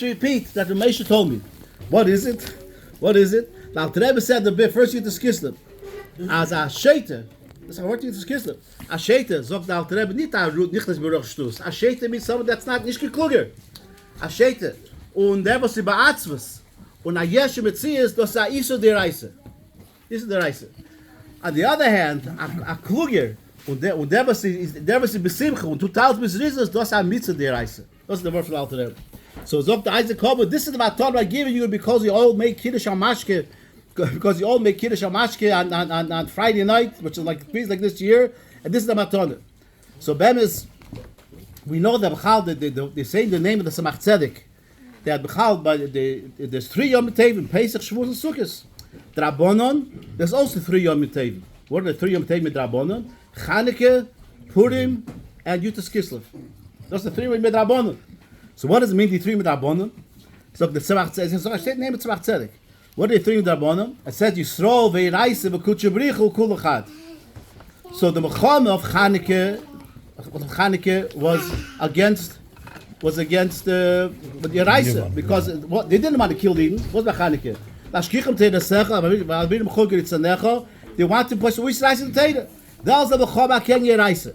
repeat that the Moshe told me. What is it? What is it? Now, the Rebbe said the bit first you to kislev. As a shater, that's a word you to kislev. A shater, sagt the Alter Rebbe, nicht das Beruch Stuss. A shater means someone that's not nicht gekluger. A shater. Und der, was sie beatzwas. Und a Yeshe Metzies, das a Iso der Reise. Iso der Reise. On the other hand, a kluger, und der, was sie besimche, und total besrizes, das a Mitzah der Reise. That's the word from the Alter Rebbe. So Zok the Isaac Kobo, this is the maton I giving you because you all make Kiddush HaMashke, because you all make Kiddush HaMashke on Friday night, which is like feast like this year, and this is the maton. So Bemis, we know that B'chal, they say the name of the Samach Tzedek, that B'chal, there's 3 Yom Tevim, Pesach, Shavuos, and Sukkot. Drabonon, there's also 3 Yom Tevim. What are the 3 Yom Tevim Drabonon? Chanukah, Purim, and Yutas Kislev. Those are the 3 Yom Drabonon. So what does it mean, the 3 Midrabanan? So the Tzemach Tzedek, so I said name of Tzemach Tzedek. What are the 3 Midrabanan? It says Yisrael ve'iraisa v'kutchebrichu kul echad. So the nochum of Chanukah was against the Yiraisa, because they didn't want to kill Eden. What was Chanukah? They want to push the Yiraisa to Teda. That was the nochum aken Yiraisa.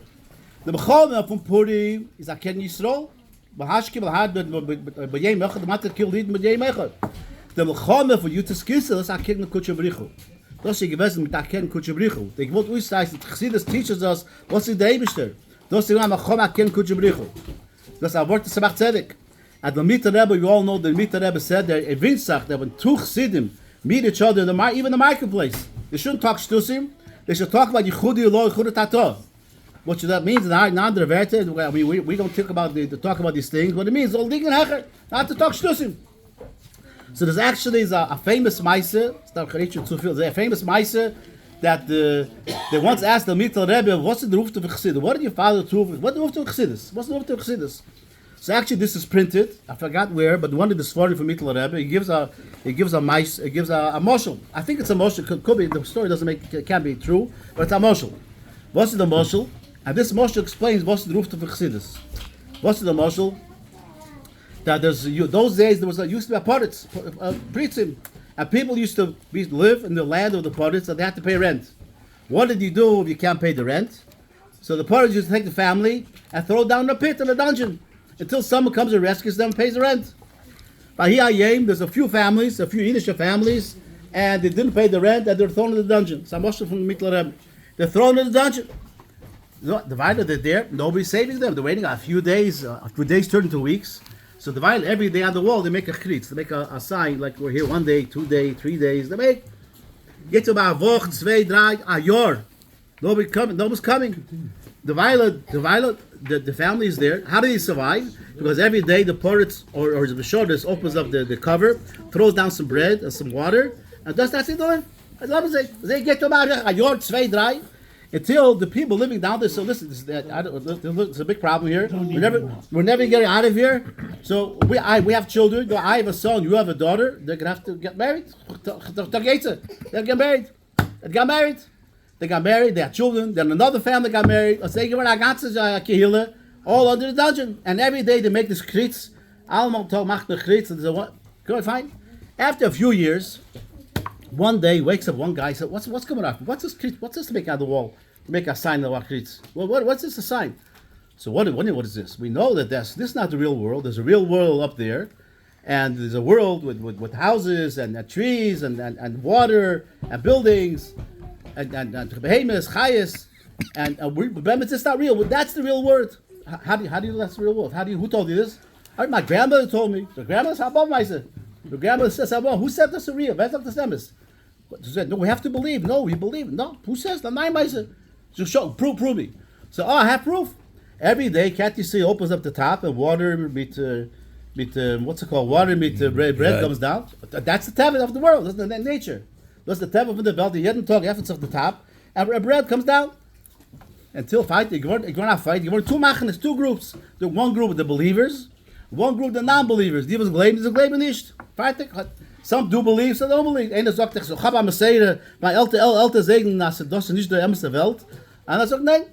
The nochum from Purim is aken Yisrael. Bahashki bahad but yem echad the matter killed it with yem echad. The nochum for Yutas Kislev is aken kutchebrichu. Das ist gewesen mit aken kutchebrichu. They would always say that Chassidus teaches us what's the Eibishter. Das ist nochum aken kutchebrichu. That's our word to Samach Tzedek. At the Mita Rebbe, you all know the Mita Rebbe said that a Vinsach that when 2 Chassidim meet each other in even the marketplace, they shouldn't talk shtusim. They should talk about Yichudi Lo Yichudi Tato. What that means is not the we don't talk about talk about these things. What it means is not to talk shtusim. So there's actually a famous meiser. There's a famous meiser that they once asked the Mita Rebbe, "What's the roof of Chassidus? What did your father do? What's the roof of Chassidus? What's the roof of Chassidus?" So actually, this is printed. I forgot where, but one of the story from Mita Rebbe, he gives a moshel. I think it's a moshel. Could be the story can't be true, but it's a moshel. What's the moshel? And this moshel explains what's the roof of Chassidus. What's the moshel? That those days there used to be a poritz, pritzim, and people used to live in the land of the poritz, and they had to pay rent. What did you do if you can't pay the rent? So the poritz used to take the family and throw down the pit in the dungeon until someone comes and rescues them and pays the rent. But here there's a few Yiddish families, and they didn't pay the rent, and they're thrown in the dungeon. So moshel from the Mitler Rebbe. They're thrown in the dungeon. Divided they're there, nobody's saving them. They're waiting a few days turn into weeks. So divided every day on the wall, they make a chritz, they make a sign, like we're here 1 day, 2 days, 3 days. They make, get to about a woch, 2, 3, a year. Nobody's coming. The family is there. How do they survive? Because every day the poritz or the shoulders opens up the cover, throws down some bread and some water, and that's it doing. They get to about a year, 2, 3. Until the people living down there, so listen, there's a big problem here. We're never getting out of here. So we have children. I have a son. You have a daughter. They're gonna have to get married. They get married. They got married. They had children. Then another family got married. All under the dungeon. And every day they make this kritz. Good, fine. After a few years, one day wakes up one guy said, "What's coming up? What's this to make out of the wall? To make a sign of Akritz? Well, what's this a sign?" So what is this? We know that this is not the real world. There's a real world up there, and there's a world with houses and trees and water and buildings and behemoths, chayas, and it's just not real. That's the real world. How do you know that's the real world? Who told you this? My grandmother told me. The grandmother's above myself. The grandmother says, "Who said this is real? That's not the semis." No, we have to believe. No, we believe. No, who says the nine mice? Just show, prove me. So, I have proof. Every day, can't you see? Opens up the top and water meet what's it called? Water meet bread comes down. That's the tevah of the world. That's the nature. That's the tevah of the belt. You didn't talk efforts of the top, and bread comes down. Until fight, you go not fight. You want 2 machines, 2 groups. The one group of the believers, one group of the non-believers. Die was glauben nicht. Fertig. Some do believe, some don't believe. Einer sagt, ich habe am Seire, mein Eltern sagen, das ist nicht der ärmste Welt. And I said, nein.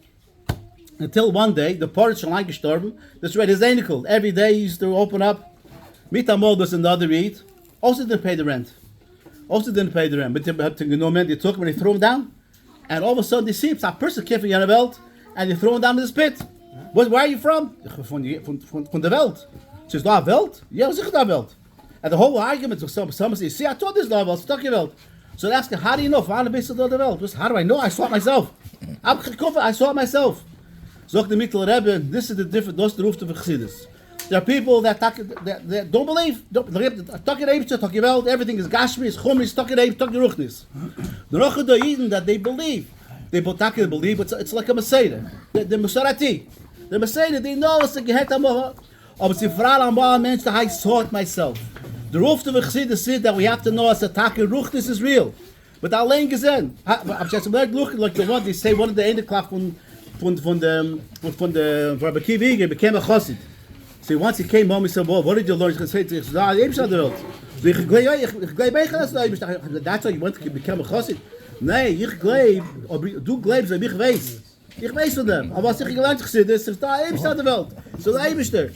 Until one day, the poritz schon gestorben. That's right, his anicle. Every day he used to open up Mitamol was another Eid. Also didn't pay the rent. But they took him and they threw him down. And all of a sudden they see him, a person came from the Welt, and they throw him down in this pit. Where are you from? From the Welt. She says, "No, Welt? Yeah, was it Welt?" And the whole argument was someone says, "See, I told this Welt, it's stuck in Welt." So they ask him, "How do you know? How do I know? I saw it myself. I saw it myself." So the Mittel Rebbe, this is the difference. Those the roof of Chassidus. There are people that don't believe. Everything is gashmi, is chumri, is ruchnis. The nochum the Eden that they believe. They believe, it's like a Messiah. The Masarati. The Messiah, they know it's a Gehet HaMoha. Aber sie fragen einmal ein Mensch, I saw it myself. The roof of Chassidus is that we have to know as a Taka Ruchnis is real. But allein gesehen, I'm just like the one, they say one of the Edeklach von the Rabbi Kiviger became a Chassid. So once he came home, he said, "Well, what did you learn?" He said, "That's why you want to become a chassid." Nee, ich glaub, du glaubst, ich weiß. Ich weiß von dem. Aber was ich gelernt habe, ist da Eibster der Welt. So the Eibster.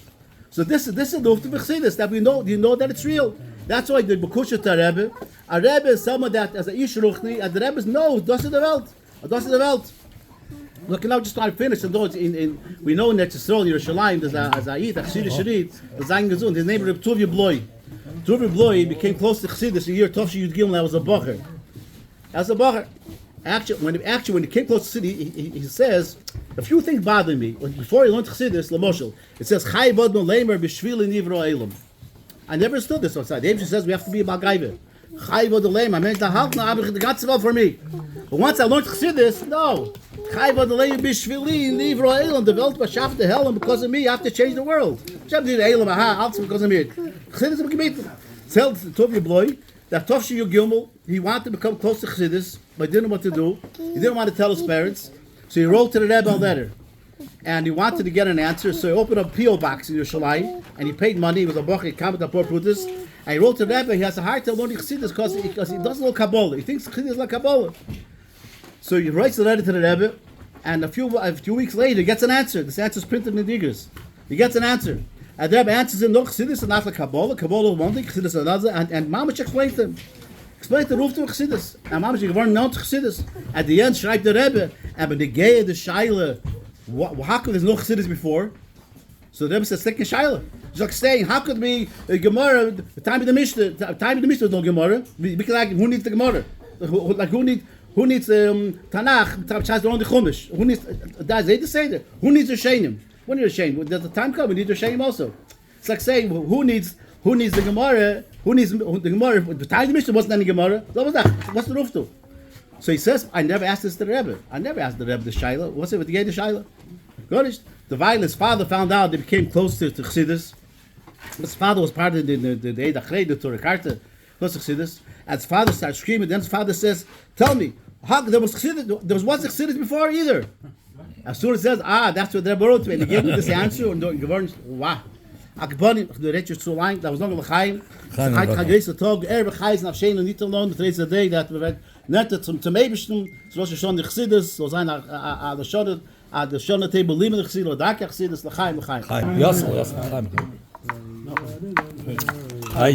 So this is the Luft of Chassidus, that you know that it's real. That's why the Bekusha Rebbe, a Rebbe is someone that as a Ish Ruchni, and the Rebbe knows das ist the Welt. Das ist the Welt. Look, now just try to finish. And we know in Etzisrol, Yerushalayim, there's a Chassidus Sharit, there's a Gesund. His name was Tuvia Bloy. Tuvia Bloy became close to Chassidus a year. Tovshi Yud Gimel, that was a bacher. Actually, when he came close to the city, he says a few things bothered me. Before he learned Chassidus, Lamoshel, it says Chai Vod No Leimer B'Shvil Nivro Elam. I never understood this outside. The Ancient says we have to be about Gaiva. Chai Vod No Leimer. I meant the Half now. The God's well for me. But once I learned Chassidus, no. Chai Vod No Leimer B'Shvil Nivro Elam. The world was shaft the hell, and because of me, I have to change the world. Shaft the Elam. Also because of me. Chassidus is a tell Tovia Bloy that Tovshi Yud Gimel, he wanted to become close to Chassidus, but didn't know what to do. He didn't want to tell his parents, so he wrote to the Rebbe a letter. And he wanted to get an answer, so he opened a P.O. box in Yerushalayim, and he paid money. He was a bocher, he came with the poor Prutis, and he wrote to the Rebbe. He has a hard time learning Chassidus because he doesn't know Kabbalah. He thinks Chassidus is like Kabbalah. So he writes the letter to the Rebbe, and a few weeks later, he gets an answer. This answer is printed in the Digers. He gets an answer. And the Rebbe answers him, no, Chassidus is not like Kabbalah. Kabbalah is one thing, Chassidus is another. And Mamash explained to him. Explain the roof to Chassidus. And Mamash, you weren't known to Chassidus. At the end, schreibt the Rebbe, and when the gay the Shaila, how could there's no Chassidus before? So the Rebbe says, second Shaila. He's like saying, how could be a Gemara, the time of the Mishnah was no Gemara. Because like, who needs the Gemara? Who needs Tanakh, which has their own Chumash? Who needs, that's they say that. Who needs a shainim? When you're a shain, does the time come? We need a shainim also. It's like saying, who needs the Gemara? Who needs the Gemara? The time of the Mishnah wasn't any Gemara. What was that? What's the roof to? So he says, I never asked this to the Rebbe. I never asked the Rebbe the Shaila. What's it with the gay the Shaila? The violence father found out they became close to Chassidus. His father was part of the Eid Achrei, the Torah Karta, close to Chassidus. And his father starts screaming. Then his father says, tell me, there was wasn't Chassidus before either. As soon as he says, that's what the Rebbe wrote to me. And he gave me this answer. And wow. Akbani, the Rechus zu lang, that was not L'chaim. Chagreis Tog, Chais nach Shain und nicht alone, the today's the day that we went not zum Eibischen, so was schon die Chassidus, so sein the Shona table Limen Chassidus, oder Daka Chassidus, L'chaim. Yasel, L'chaim. Ay,